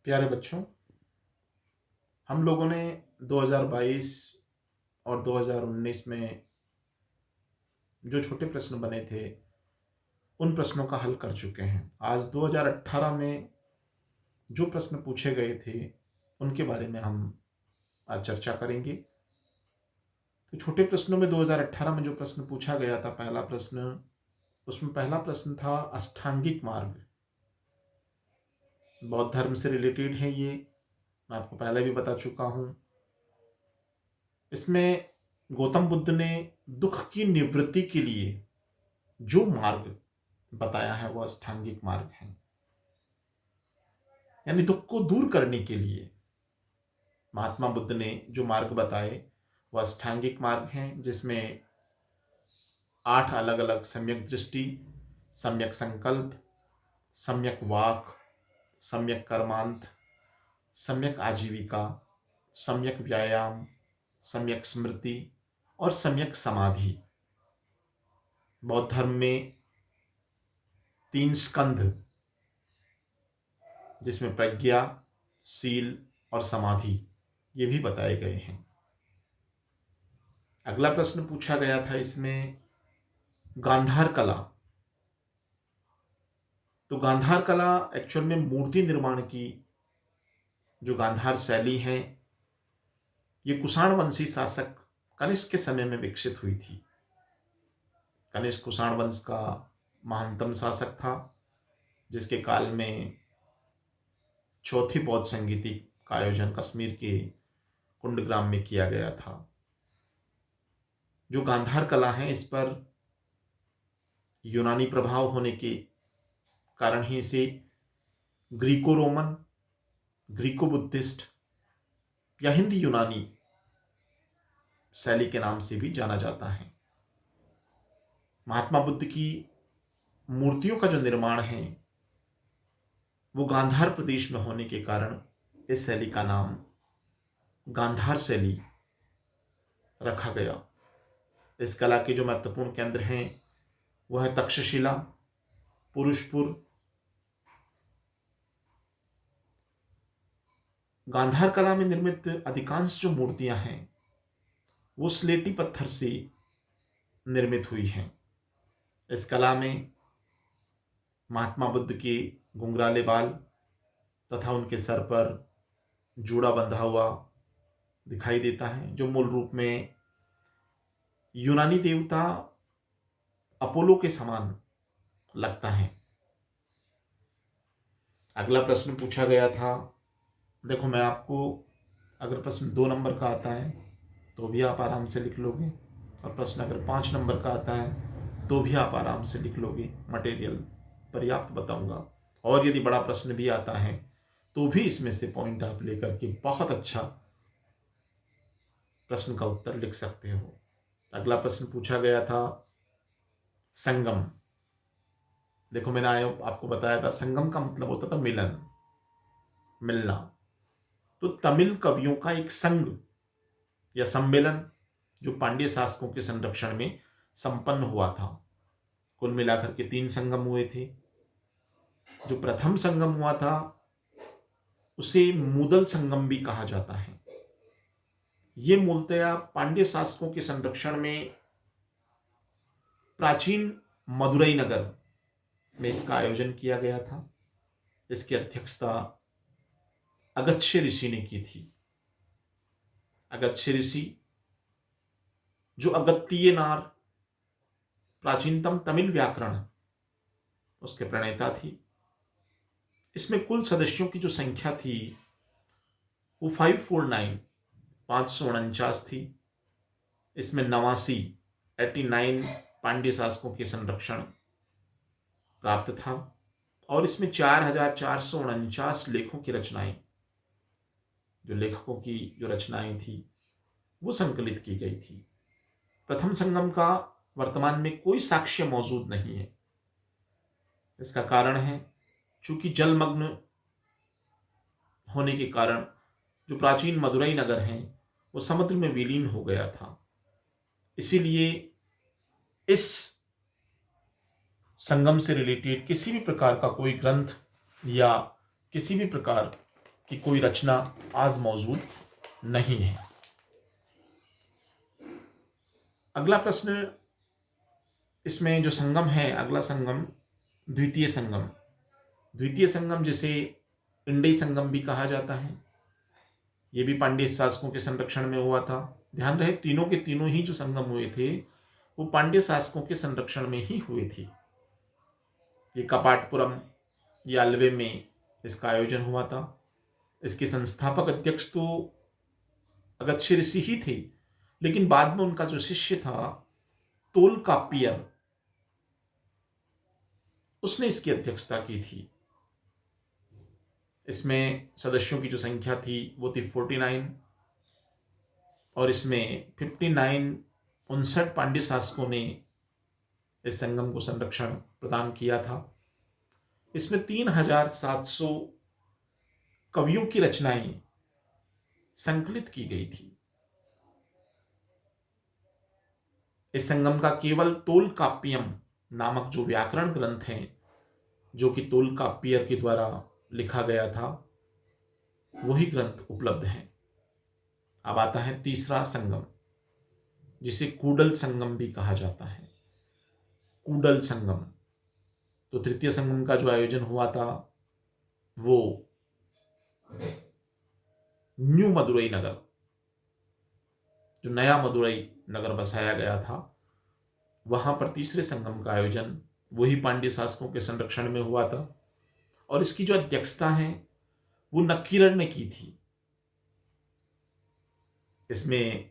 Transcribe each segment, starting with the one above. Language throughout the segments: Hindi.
प्यारे बच्चों, हम लोगों ने 2022 और 2019 में जो छोटे प्रश्न बने थे, उन प्रश्नों का हल कर चुके हैं। आज 2018 में जो प्रश्न पूछे गए थे, उनके बारे में हम आज चर्चा करेंगे। तो छोटे प्रश्नों में 2018 में जो प्रश्न पूछा गया था, पहला प्रश्न, उसमें पहला प्रश्न था अष्टांगिक मार्ग। बौद्ध धर्म से रिलेटेड है ये, मैं आपको पहले भी बता चुका हूँ। इसमें गौतम बुद्ध ने दुख की निवृत्ति के लिए जो मार्ग बताया है वह अष्टांगिक मार्ग है, यानी दुख को दूर करने के लिए महात्मा बुद्ध ने जो मार्ग बताए वह अष्टांगिक मार्ग हैं, जिसमें 8 अलग अलग सम्यक दृष्टि, सम्यक संकल्प, सम्यक वाक, सम्यक कर्मांत, सम्यक आजीविका, सम्यक व्यायाम, सम्यक स्मृति और सम्यक समाधि। बौद्ध धर्म में 3 स्कंध, जिसमें प्रज्ञा, सील और समाधि, ये भी बताए गए हैं। अगला प्रश्न पूछा गया था इसमें गांधार कला। तो गांधार कला एक्चुअल में मूर्ति निर्माण की जो गांधार शैली है, ये कुषाण वंशी शासक कनिष्क के समय में विकसित हुई थी। कनिष्क कुषाण वंश का महानतम शासक था, जिसके काल में चौथी बौद्ध संगीति का आयोजन कश्मीर के कुंडग्राम में किया गया था। जो गांधार कला है, इस पर यूनानी प्रभाव होने के कारण ही इसे ग्रीको रोमन, ग्रीको बुद्धिस्ट या हिंदी यूनानी शैली के नाम से भी जाना जाता है। महात्मा बुद्ध की मूर्तियों का जो निर्माण है वो गांधार प्रदेश में होने के कारण इस शैली का नाम गांधार शैली रखा गया। इस कला के जो महत्वपूर्ण केंद्र हैं वह है तक्षशिला, पुरुषपुर। गांधार कला में निर्मित अधिकांश जो मूर्तियां हैं वो स्लेटी पत्थर से निर्मित हुई हैं। इस कला में महात्मा बुद्ध के घुंघराले बाल तथा उनके सर पर जूड़ा बंधा हुआ दिखाई देता है, जो मूल रूप में यूनानी देवता अपोलो के समान लगता है। अगला प्रश्न पूछा गया था, देखो मैं आपको, अगर प्रश्न 2 नंबर का आता है तो भी आप आराम से लिख लोगे, और प्रश्न अगर 5 नंबर का आता है तो भी आप आराम से लिख लोगे। मटेरियल पर्याप्त बताऊंगा, और यदि बड़ा प्रश्न भी आता है तो भी इसमें से पॉइंट आप लेकर के बहुत अच्छा प्रश्न का उत्तर लिख सकते हो। अगला प्रश्न पूछा गया था संगम। देखो मैंने आपको बताया था संगम का मतलब होता था मिलन, मिलना। तो तमिल कवियों का एक संघ या सम्मेलन जो पांड्य शासकों के संरक्षण में संपन्न हुआ था। कुल मिलाकर के 3 संगम हुए थे। जो प्रथम संगम हुआ था उसे मूदल संगम भी कहा जाता है। ये मूलतया पांड्य शासकों के संरक्षण में प्राचीन मदुरई नगर में इसका आयोजन किया गया था। इसकी अध्यक्षता अगस्त्य ऋषि ने की थी। अगस्त्य ऋषि जो अगत्तीय नार, प्राचीनतम तमिल व्याकरण, उसके प्रणेता थी। इसमें कुल सदस्यों की जो संख्या थी वो 549 थी। इसमें 89 पांड्य शासकों के संरक्षण प्राप्त था, और इसमें 4449 लेखों की रचनाएं, जो लेखकों की जो रचनाएं थी वो संकलित की गई थी। प्रथम संगम का वर्तमान में कोई साक्ष्य मौजूद नहीं है। इसका कारण है चूंकि जलमग्न होने के कारण जो प्राचीन मदुरई नगर है वो समुद्र में विलीन हो गया था। इसीलिए इस संगम से रिलेटेड किसी भी प्रकार का कोई ग्रंथ या किसी भी प्रकार की कोई रचना आज मौजूद नहीं है। अगला प्रश्न, इसमें जो संगम है, अगला संगम द्वितीय संगम। द्वितीय संगम जिसे इंडई संगम भी कहा जाता है, ये भी पांड्य शासकों के संरक्षण में हुआ था। ध्यान रहे, तीनों के तीनों ही जो संगम हुए थे वो पांड्य शासकों के संरक्षण में ही हुए थे। ये कपाटपुरम या अलवे में इसका आयोजन हुआ था। इसके संस्थापक अध्यक्ष तो अगस्त्य ऋषि ही थे, लेकिन बाद में उनका जो शिष्य था तोलकाप्पियर, उसने इसकी अध्यक्षता की थी। इसमें सदस्यों की जो संख्या थी वो थी 49, और इसमें 59 पांड्य शासकों ने इस संगम को संरक्षण प्रदान किया था। इसमें 3700 कवियों की रचनाएं संकलित की गई थी। इस संगम का केवल तोलकाप्पियम नामक जो व्याकरण ग्रंथ है, जो कि तोलकाप्पियर के द्वारा लिखा गया था, वही ग्रंथ उपलब्ध है। अब आता है तीसरा संगम, जिसे कूडल संगम भी कहा जाता है। कूडल संगम, तो तृतीय संगम का जो आयोजन हुआ था वो न्यू मदुरई नगर, जो नया मदुरई नगर बसाया गया था, वहां पर तीसरे संगम का आयोजन वही पांड्य शासकों के संरक्षण में हुआ था। और इसकी जो अध्यक्षता है वो नक्कीरर ने की थी। इसमें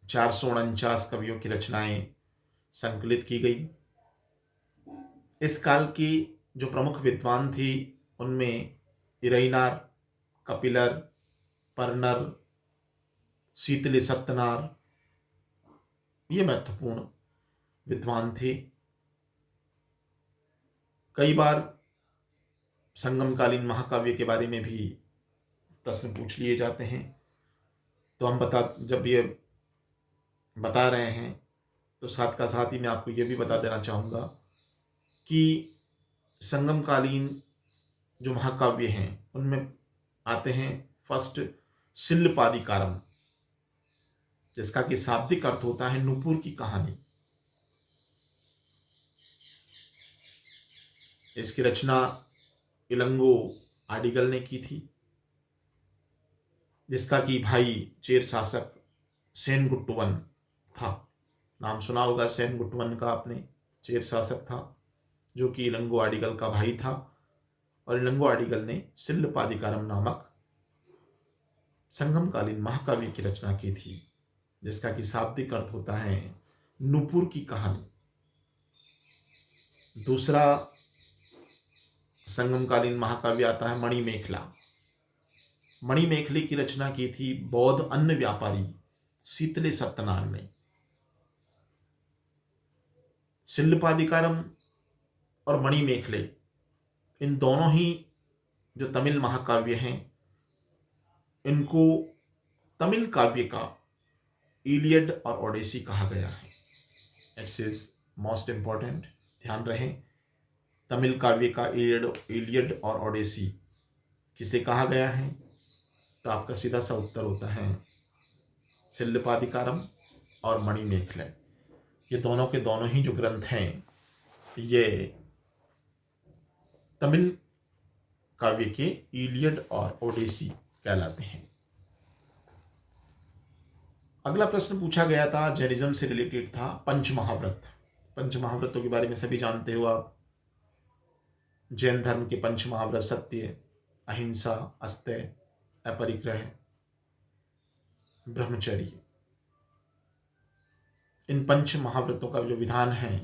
449 कवियों की रचनाएं संकलित की गई। इस काल की जो प्रमुख विद्वान थी उनमें इरैनार, कपिलर, परनर, शीतली सत्तनार, ये महत्वपूर्ण विद्वान थे। कई बार संगमकालीन महाकाव्य के बारे में भी प्रश्न पूछ लिए जाते हैं, तो हम जब ये बता रहे हैं तो साथ का साथ ही मैं आपको ये भी बता देना चाहूँगा कि संगमकालीन जो महाकाव्य हैं उनमें आते हैं फर्स्ट शिल्पादिकारम, जिसका कि शाब्दिक अर्थ होता है नुपुर की कहानी। इसकी रचना इलंगो आडिगल ने की थी, जिसका कि भाई चेर शासक सेनगुट्टुवन था। नाम सुना होगा सेनगुट्टुवन का आपने। चेर शासक था जो कि इलंगो आडिगल का भाई था, और इलंगो आडिगल ने शिल्पादिकारम नामक संगमकालीन महाकाव्य की रचना की थी, जिसका कि शाब्दिक अर्थ होता है नुपुर की कहानी। दूसरा संगमकालीन महाकाव्य आता है मणिमेखला। मणिमेखले की रचना की थी बौद्ध अन्न व्यापारी शीतले सत्यनारायण ने। शिल्पादिकारम और मणिमेखले, इन दोनों ही जो तमिल महाकाव्य हैं, इनको तमिल काव्य का इलियड और ओडेसी कहा गया है। इट्स इज मोस्ट इंपॉर्टेंट, ध्यान रहे। तमिल काव्य का इलियड और ओडेसी किसे कहा गया है, तो आपका सीधा सा उत्तर होता है शिल्पादिकारम और मणिमेखले। ये दोनों के दोनों ही जो ग्रंथ हैं ये तमिल काव्य के इलियड और ओडेसी कहलाते हैं। अगला प्रश्न पूछा गया था, जैनिज्म से रिलेटेड था, पंचमहाव्रत। पंचमहाव्रतों के बारे में सभी जानते हो आप। जैन धर्म के पंचमहाव्रत सत्य, अहिंसा, अस्तेय, अपरिग्रह, ब्रह्मचर्य, इन पंच महाव्रतों का जो विधान है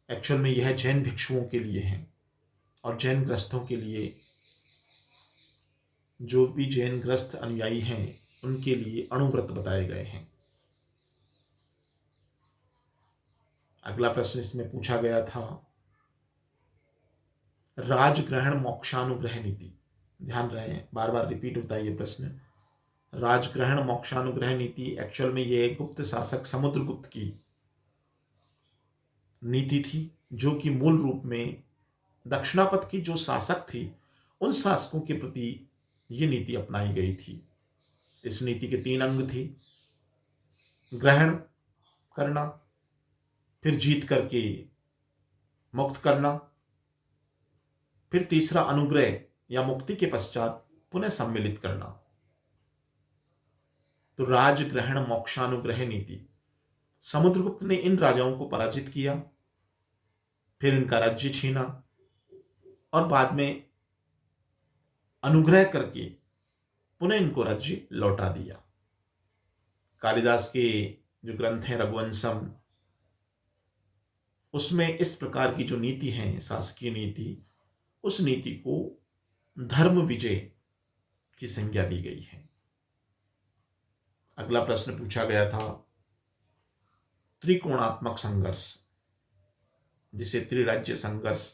एक्चुअल में यह जैन भिक्षुओं के लिए है, और जैन ग्रस्तों के लिए, जो भी जैन ग्रस्त अनुयायी हैं उनके लिए अणुव्रत बताए गए हैं। अगला प्रश्न इसमें पूछा गया था, राजग्रहण मोक्षानुग्रह नीति। ध्यान रहे, बार बार रिपीट होता है ये प्रश्न। राजग्रहण मोक्षानुग्रह नीति एक्चुअल में ये गुप्त शासक समुद्रगुप्त की नीति थी, जो कि मूल रूप में दक्षिणापथ की जो शासक थी उन शासकों के प्रति ये नीति अपनाई गई थी। इस नीति के 3 अंग थे: ग्रहण करना, फिर जीत करके मुक्त करना, फिर तीसरा अनुग्रह या मुक्ति के पश्चात पुनः सम्मिलित करना। तो राजग्रहण मोक्षानुग्रह नीति, समुद्रगुप्त ने इन राजाओं को पराजित किया, फिर इनका राज्य छीना और बाद में अनुग्रह करके पुनः इनको राज्य लौटा दिया। कालिदास के जो ग्रंथ हैं रघुवंशम, उसमें इस प्रकार की जो नीति है, शासकीय नीति, उस नीति को धर्म विजय की संज्ञा दी गई है। अगला प्रश्न पूछा गया था त्रिकोणात्मक संघर्ष, जिसे त्रिराज्य संघर्ष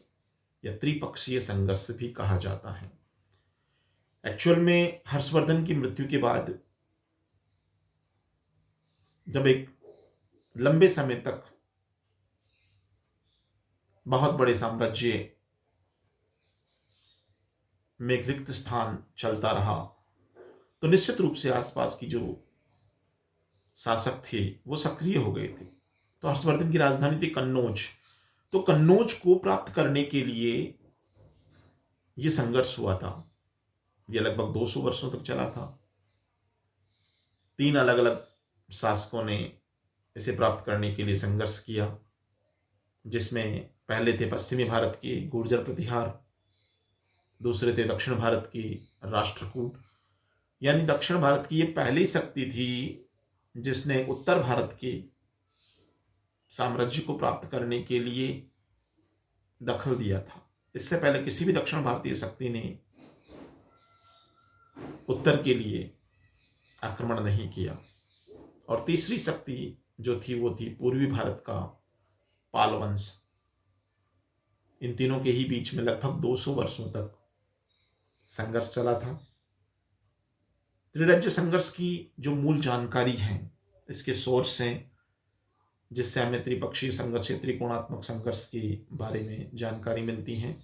या त्रिपक्षीय संघर्ष भी कहा जाता है। एक्चुअल में हर्षवर्धन की मृत्यु के बाद जब एक लंबे समय तक बहुत बड़े साम्राज्य में एक रिक्त स्थान चलता रहा, तो निश्चित रूप से आसपास की जो शासक थे वो सक्रिय हो गए थे। तो हर्षवर्धन की राजधानी थी कन्नौज। तो कन्नौज को प्राप्त करने के लिए यह संघर्ष हुआ था। यह लगभग 200 वर्षों तक चला था। 3 अलग अलग शासकों ने इसे प्राप्त करने के लिए संघर्ष किया, जिसमें पहले थे पश्चिमी भारत के गुर्जर प्रतिहार, दूसरे थे दक्षिण भारत की राष्ट्रकूट। यानी दक्षिण भारत की ये पहली शक्ति थी जिसने उत्तर भारत के साम्राज्य को प्राप्त करने के लिए दखल दिया था। इससे पहले किसी भी दक्षिण भारतीय शक्ति ने उत्तर के लिए आक्रमण नहीं किया। और तीसरी शक्ति जो थी वो थी पूर्वी भारत का पाल वंश। इन तीनों के ही बीच में लगभग 200 वर्षों तक संघर्ष चला था। त्रिराज्य संघर्ष की जो मूल जानकारी है, इसके सोर्स हैं जिससे हमें त्रिपक्षीय संघर्ष, त्रिकोणात्मक संघर्ष के बारे में जानकारी मिलती है।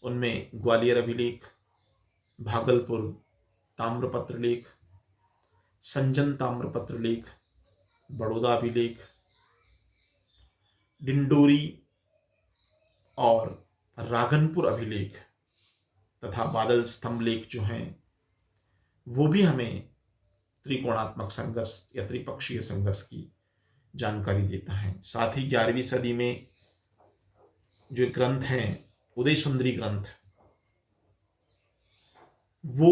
उनमें ग्वालियर अभिलेख, भागलपुर ताम्रपत्र लेख, संजन ताम्रपत्र लेख, बड़ौदा अभिलेख, डिंडोरी और राघनपुर अभिलेख तथा बादल स्तंभ लेख जो हैं वो भी हमें त्रिकोणात्मक संघर्ष या त्रिपक्षीय संघर्ष की जानकारी देता है। साथ ही 11वीं सदी में जो ग्रंथ हैं उदय सुंदरी ग्रंथ, वो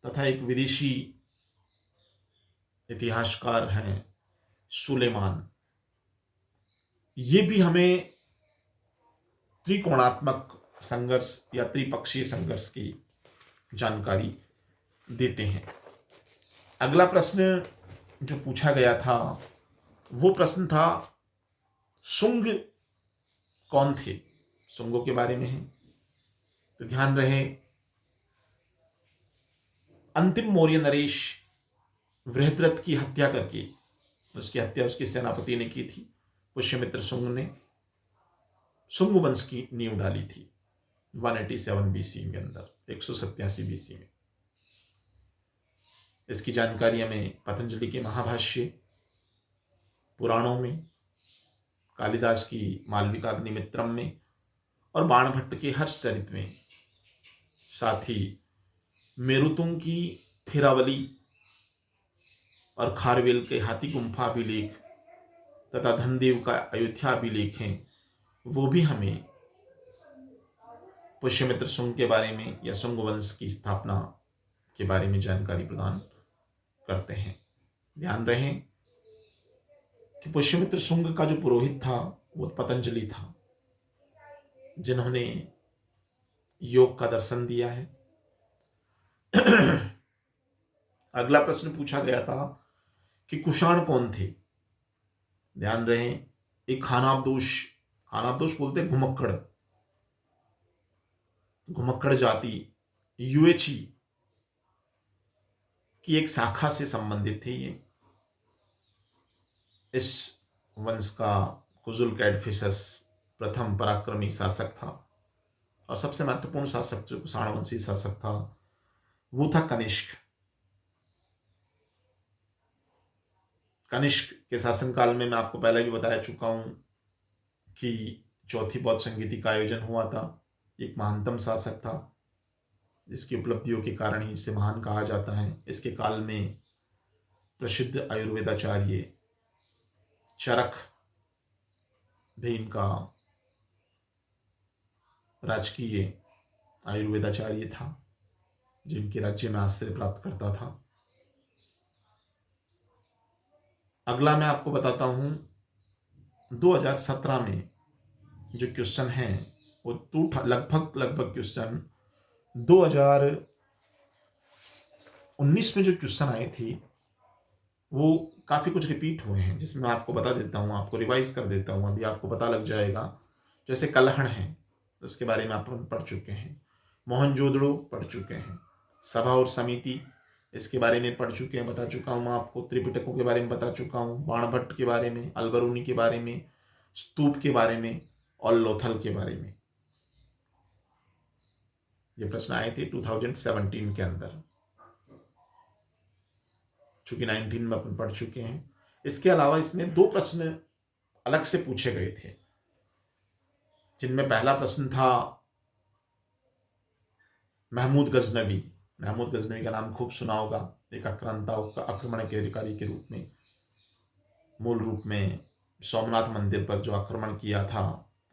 तथा एक विदेशी इतिहासकार हैं सुलेमान, ये भी हमें त्रिकोणात्मक संघर्ष या त्रिपक्षीय संघर्ष की जानकारी देते हैं। अगला प्रश्न जो पूछा गया था वो प्रश्न था शुंग कौन थे। शुंगों के बारे में है, तो ध्यान रहे अंतिम मौर्य नरेश वृहद्रथ की हत्या करके, उसकी हत्या उसके सेनापति ने की थी। पुष्यमित्र शुंग ने शुंग वंश की नींव डाली थी 187 बीसी के अंदर, 187 बीसी में। इसकी जानकारी हमें पतंजलि के महाभाष्य, पुराणों में, कालिदास की मालविकाग्निमित्रम में और बाणभट्ट के हर्षचरित में, साथ ही मेरुतुंग की थिरावली और खारवेल के हाथी गुम्फा अभिलेख तथा धनदेव का अयोध्या अभिलेख हैं, वो भी हमें पुष्यमित्र शुंग के बारे में या शुंग वंश की स्थापना के बारे में जानकारी प्रदान करते हैं। ध्यान रहे कि पुष्यमित्र शुंग का जो पुरोहित था वो पतंजलि था, जिन्होंने योग का दर्शन दिया है। अगला प्रश्न पूछा गया था कि कुषाण कौन थे। ध्यान रहे एक खानाबदोश, खानाबदोश बोलते घुमक्कड़, घुमक्कड़ जाति यूएची की एक शाखा से संबंधित थे। ये इस वंश का कुजुल कैडफिसस प्रथम पराक्रमी शासक था और सबसे महत्वपूर्ण शासक जो कुषाणवंशी शासक था वो था कनिष्क। कनिष्क के शासनकाल में मैं आपको पहले भी बताया चुका हूं कि चौथी बौद्ध संगीति का आयोजन हुआ था। एक महानतम शासक था जिसकी उपलब्धियों के कारण ही इसे महान कहा जाता है। इसके काल में प्रसिद्ध आयुर्वेदाचार्य चरक भी इनका राजकीय आयुर्वेदाचार्य था जिनके राज्य में आश्रय प्राप्त करता था। अगला मैं आपको बताता हूं 2017 में जो क्वेश्चन है वो लगभग क्वेश्चन 2019 में जो क्वेश्चन आए थे वो काफ़ी कुछ रिपीट हुए हैं, जिसमें मैं आपको बता देता हूँ, आपको रिवाइज कर देता हूँ, अभी आपको पता लग जाएगा। जैसे कलहण है तो उसके बारे में अपन पढ़ चुके हैं, मोहनजोदड़ो पढ़ चुके हैं, सभा और समिति इसके बारे में पढ़ चुके हैं, बता चुका हूँ मैं आपको। त्रिपिटकों के बारे में बता चुका हूँ, बाणभट्ट के बारे में, अलबरूनी के बारे में, स्तूप के बारे में और लोथल के बारे में। ये प्रश्न आए थे 2017 के अंदर, चूंकि 19 में अपन पढ़ चुके हैं। इसके अलावा इसमें 2 प्रश्न अलग से पूछे गए थे, जिनमें पहला प्रश्न था महमूद गजनवी। महमूद गजनवी का नाम खूब सुना होगा, एक आक्रांता आक्रमण के अधिकारी के रूप में, मूल रूप में सोमनाथ मंदिर पर जो आक्रमण किया था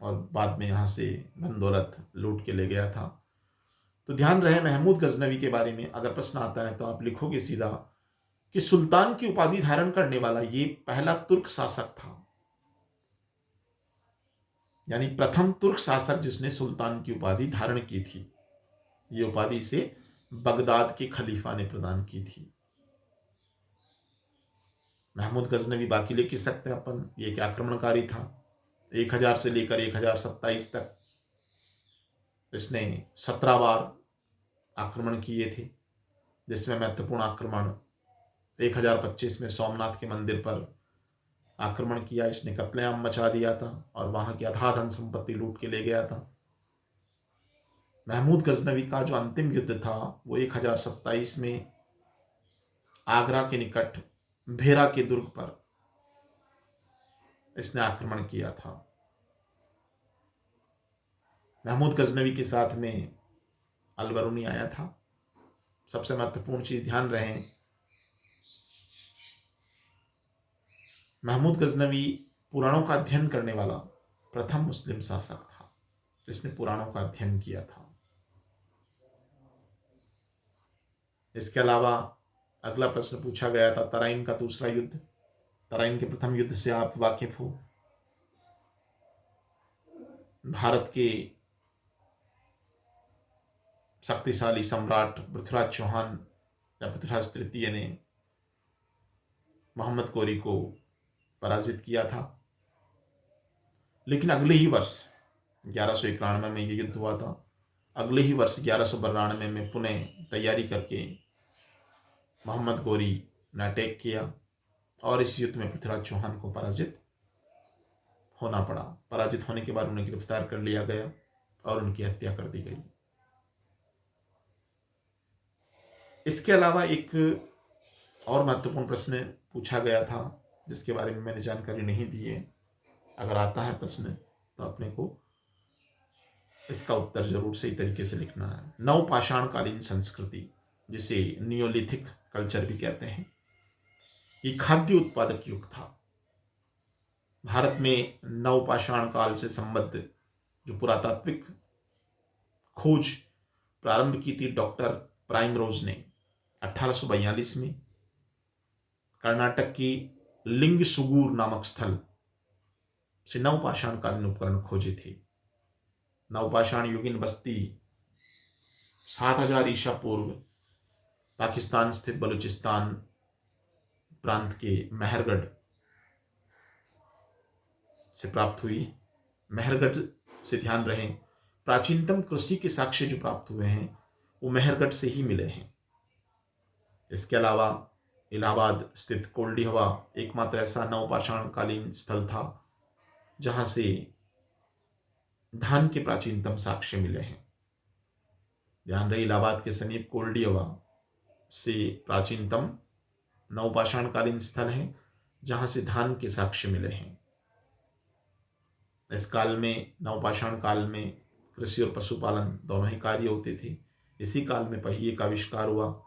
और बाद में यहाँ से धन दौलत लूट के ले गया था। तो ध्यान रहे महमूद गजनवी के बारे में अगर प्रश्न आता है तो आप लिखोगे सीधा कि सुल्तान की उपाधि धारण करने वाला ये पहला तुर्क शासक था, यानी प्रथम तुर्क शासक जिसने सुल्तान की उपाधि धारण की थी। ये उपाधि से बगदाद के खलीफा ने प्रदान की थी। महमूद गजनवी बाकी लिख सकते हैं अपन, ये एक आक्रमणकारी था। 1000 से लेकर 1027 तक इसने 17 बार आक्रमण किए थे, जिसमें महत्वपूर्ण आक्रमण 1025 में सोमनाथ के मंदिर पर आक्रमण किया। इसने कत्लेआम मचा दिया था और वहां की अथाह धन संपत्ति लूट के ले गया था। महमूद गजनवी का जो अंतिम युद्ध था वो 1027 में आगरा के निकट भेरा के दुर्ग पर इसने आक्रमण किया था। महमूद गजनवी के साथ में अलबरूनी आया था। सबसे महत्वपूर्ण चीज ध्यान रहे, महमूद गजनवी पुराणों का अध्ययन करने वाला प्रथम मुस्लिम शासक था जिसने पुराणों का अध्ययन किया था। इसके अलावा अगला प्रश्न पूछा गया था तराइन का दूसरा युद्ध। तराइन के प्रथम युद्ध से आप वाकिफ हो। भारत के शक्तिशाली सम्राट पृथ्वीराज चौहान या पृथ्वीराज तृतीय ने मोहम्मद गोरी को पराजित किया था, लेकिन अगले ही वर्ष 1191 में यह युद्ध हुआ था। अगले ही वर्ष 1192 में पुनः तैयारी करके मोहम्मद गोरी ने अटैक किया और इस युद्ध में पृथ्वीराज चौहान को पराजित होना पड़ा। पराजित होने के बाद उन्हें गिरफ्तार कर लिया गया और उनकी हत्या कर दी गई। इसके अलावा एक और महत्वपूर्ण प्रश्न पूछा गया था जिसके बारे में मैंने जानकारी नहीं दी है। अगर आता है प्रश्न तो अपने को इसका उत्तर जरूर सही तरीके से लिखना है। नवपाषाणकालीन संस्कृति, जिसे नियोलिथिक कल्चर भी कहते हैं, ये खाद्य उत्पादक युग था। भारत में नवपाषाण काल से संबद्ध जो पुरातात्विक खोज प्रारंभ की थी डॉक्टर प्राइमरोज ने 1842 में कर्नाटक की लिंगसुगूर नामक स्थल से नवपाषाण कालीन उपकरण खोजे थे। नवपाषाण युगीन बस्ती 7000 ईसा पूर्व पाकिस्तान स्थित बलूचिस्तान प्रांत के मेहरगढ़ से प्राप्त हुई। मेहरगढ़ से ध्यान रहे, प्राचीनतम कृषि के साक्ष्य जो प्राप्त हुए हैं वो मेहरगढ़ से ही मिले हैं। इसके अलावा इलाहाबाद स्थित कोल्डीहवा एकमात्र ऐसा नवपाषाण कालीन स्थल था जहां से धान के प्राचीनतम साक्ष्य मिले हैं। ध्यान रहे, इलाहाबाद के समीप कोल्डियवा से प्राचीनतम नवपाषाणकालीन स्थल है जहां से धान के साक्ष्य मिले हैं। इस काल में, नवपाषाण काल में, कृषि और पशुपालन दोनों ही कार्य होते थे। इसी काल में पहिए का आविष्कार हुआ।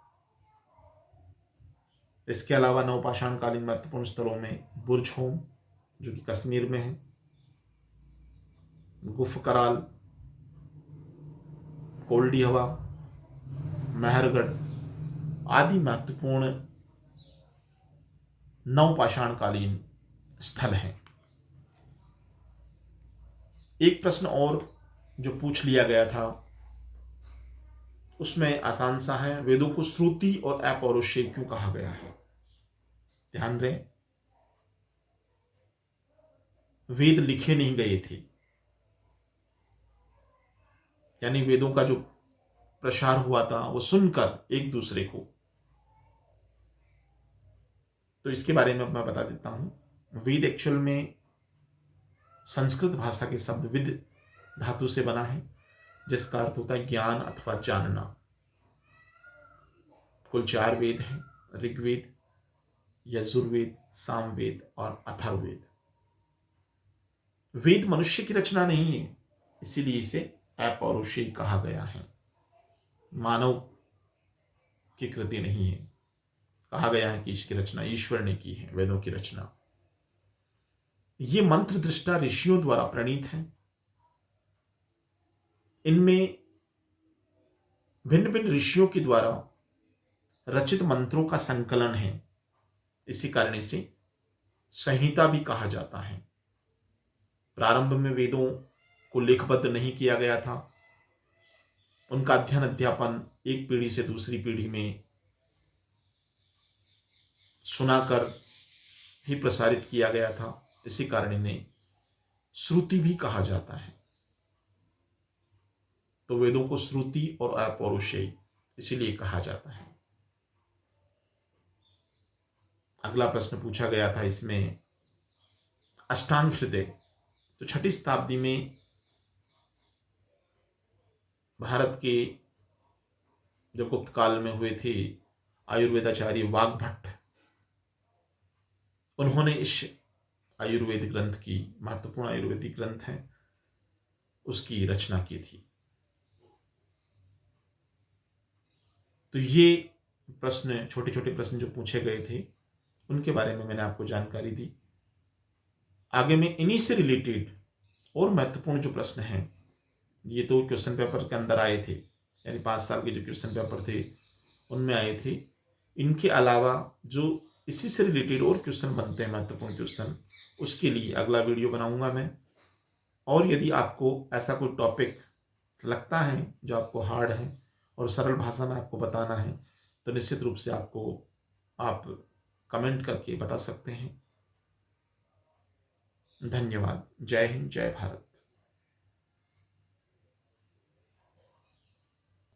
इसके अलावा नवपाषाण कालीन महत्वपूर्ण स्थलों में बुर्ज होम जो कि कश्मीर में है, गुफ कराल, कोल्डिहवा, मेहरगढ़ आदि महत्वपूर्ण नवपाषाण कालीन स्थल हैं। एक प्रश्न और जो पूछ लिया गया था उसमें आसान सा है, वेदों को श्रुति और अपौरुषेय क्यों कहा गया है? ध्यान रहे, वेद लिखे नहीं गए थे, यानी वेदों का जो प्रसार हुआ था वो सुनकर एक दूसरे को। तो इसके बारे में मैं बता देता हूं। वेद एक्चुअल में संस्कृत भाषा के शब्द विद धातु से बना है, जिसका अर्थ होता है ज्ञान अथवा जानना। कुल 4 वेद हैं, ऋग्वेद, यजुर्वेद, सामवेद और अथर्ववेद। वेद मनुष्य की रचना नहीं है, इसीलिए इसे अपौरुषेय कहा गया है। मानव की कृति नहीं है। कहा गया है कि इसकी रचना ईश्वर ने की है, वेदों की रचना। ये मंत्र दृष्टा ऋषियों द्वारा प्रणीत हैं। इनमें भिन्न भिन्न ऋषियों के द्वारा रचित मंत्रों का संकलन है। इसी कारण इसे संहिता भी कहा जाता है। प्रारंभ में वेदों को लेखबद्ध नहीं किया गया था। उनका अध्ययन अध्यापन एक पीढ़ी से दूसरी पीढ़ी में सुनाकर ही प्रसारित किया गया था। इसी कारण इन्हें श्रुति भी कहा जाता है। तो वेदों को श्रुति और अपौरुषेय इसीलिए कहा जाता है। अगला प्रश्न पूछा गया था इसमें, अष्टांग हृदय तो 6ठी शताब्दी में भारत के जो गुप्त काल में हुए थे आयुर्वेदाचार्य वाग्भट्ट, उन्होंने इस आयुर्वेद ग्रंथ की, महत्वपूर्ण आयुर्वेदिक ग्रंथ है, उसकी रचना की थी। तो ये प्रश्न, छोटे छोटे प्रश्न जो पूछे गए थे उनके बारे में मैंने आपको जानकारी दी। आगे में इन्हीं से रिलेटेड और महत्वपूर्ण जो प्रश्न हैं, ये तो क्वेश्चन पेपर के अंदर आए थे, यानी 5 साल के जो क्वेश्चन पेपर थे उनमें आए थे। इनके अलावा जो इसी से रिलेटेड और क्वेश्चन बनते हैं, महत्वपूर्ण क्वेश्चन, उसके लिए अगला वीडियो बनाऊंगा मैं। और यदि आपको ऐसा कोई टॉपिक लगता है जो आपको हार्ड है और सरल भाषा में आपको बताना है, तो निश्चित रूप से आप कमेंट करके बता सकते हैं। धन्यवाद। जय हिंद, जय भारत।